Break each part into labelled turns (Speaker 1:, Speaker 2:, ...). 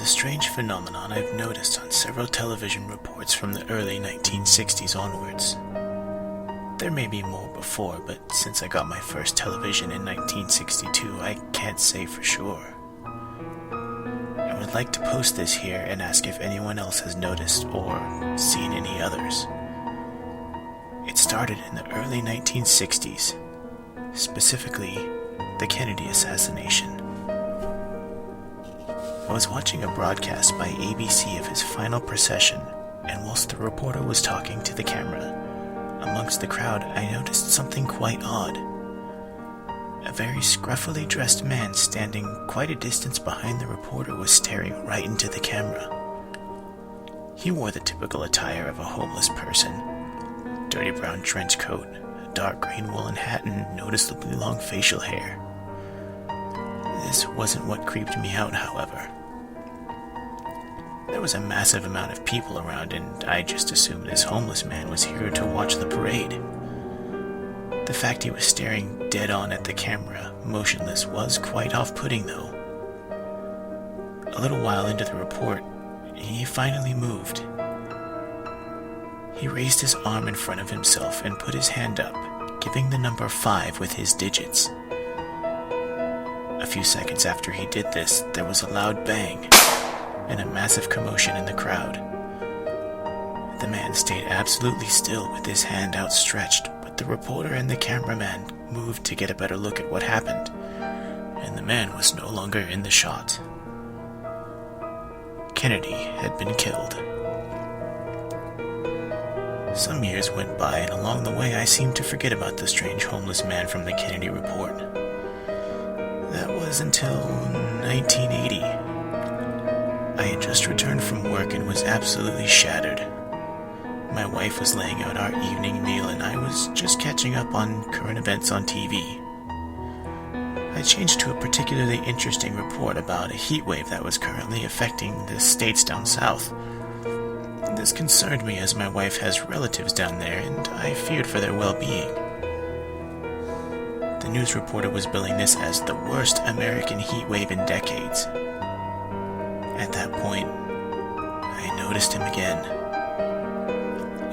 Speaker 1: strange phenomenon I've noticed on several television reports from the early 1960s onwards. There may be more before, but since I got my first television in 1962, I can't say for sure. I would like to post this here and ask if anyone else has noticed or seen any others. It started in the early 1960s, specifically the Kennedy assassination. I was watching a broadcast by ABC of his final procession, and whilst the reporter was talking to the camera, amongst the crowd I noticed something quite odd. A very scruffily dressed man standing quite a distance behind the reporter was staring right into the camera. He wore the typical attire of a homeless person: dirty brown trench coat, a dark green woolen hat, and noticeably long facial hair. This wasn't what creeped me out, however. There was a massive amount of people around, and I just assumed this homeless man was here to watch the parade. The fact he was staring dead on at the camera, motionless, was quite off-putting, though. A little while into the report, he finally moved. He raised his arm in front of himself and put his hand up, giving the number 5 with his digits. A few seconds after he did this, there was a loud bang and a massive commotion in the crowd. The man stayed absolutely still with his hand outstretched, but the reporter and the cameraman moved to get a better look at what happened, and the man was no longer in the shot. Kennedy had been killed. Some years went by, and along the way I seemed to forget about the strange homeless man from the Kennedy report. That was until 1980. I had just returned from work and was absolutely shattered. My wife was laying out our evening meal, and I was just catching up on current events on TV. I changed to a particularly interesting report about a heat wave that was currently affecting the states down south. This concerned me as my wife has relatives down there, and I feared for their well-being. The news reporter was billing this as the worst American heat wave in decades. At that point, I noticed him again.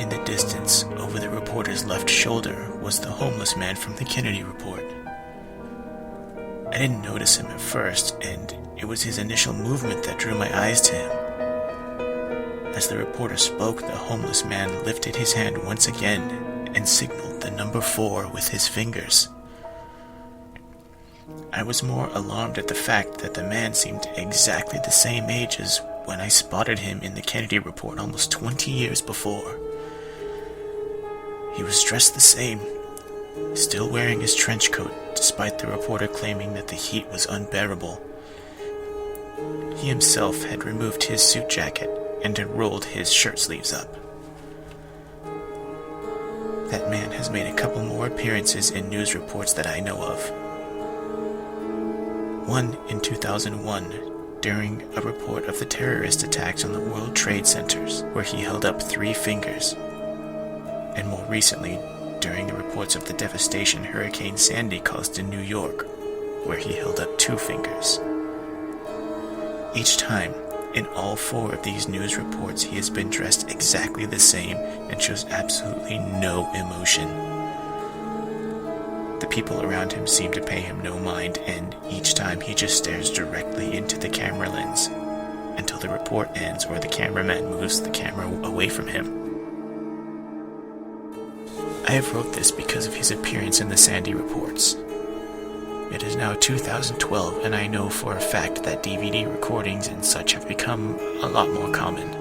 Speaker 1: In the distance, over the reporter's left shoulder, was the homeless man from the Kennedy report. I didn't notice him at first, and it was his initial movement that drew my eyes to him. As the reporter spoke, the homeless man lifted his hand once again and signaled the number 4 with his fingers. I was more alarmed at the fact that the man seemed exactly the same age as when I spotted him in the Kennedy report almost 20 years before. He was dressed the same, still wearing his trench coat, despite the reporter claiming that the heat was unbearable. He himself had removed his suit jacket and had rolled his shirt sleeves up. That man has made a couple more appearances in news reports that I know of. One in 2001, during a report of the terrorist attacks on the World Trade Centers, where he held up 3 fingers. And more recently, during the reports of the devastation Hurricane Sandy caused in New York, where he held up 2 fingers. Each time, in all 4 of these news reports, he has been dressed exactly the same and shows absolutely no emotion. The people around him seem to pay him no mind, and each time he just stares directly into the camera lens until the report ends or the cameraman moves the camera away from him. I have wrote this because of his appearance in the Sandy reports. It is now 2012, and I know for a fact that DVD recordings and such have become a lot more common.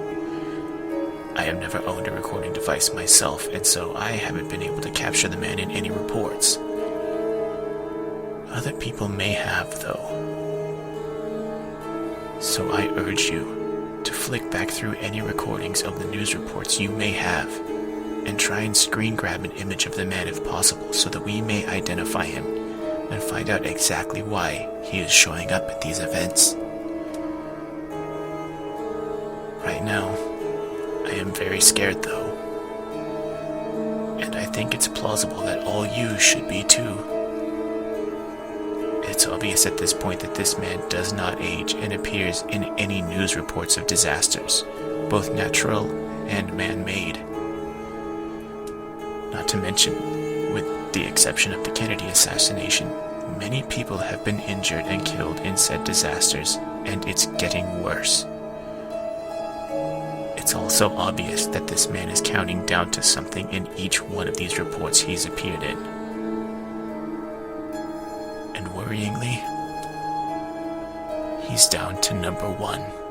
Speaker 1: I have never owned a recording device myself, and so I haven't been able to capture the man in any reports. Other people may have, though. So I urge you to flick back through any recordings of the news reports you may have, and try and screen grab an image of the man if possible so that we may identify him and find out exactly why he is showing up at these events. Right now, I am very scared though, and I think it's plausible that all you should be too. It's It's obvious at this point that this man does not age and appears in any news reports of disasters, both natural and man-made. Not to mention, with the exception of the Kennedy assassination, many people have been injured and killed in said disasters, and it's getting worse. It's also obvious that this man is counting down to something in each one of these reports he's appeared in. And worryingly, he's down to number 1.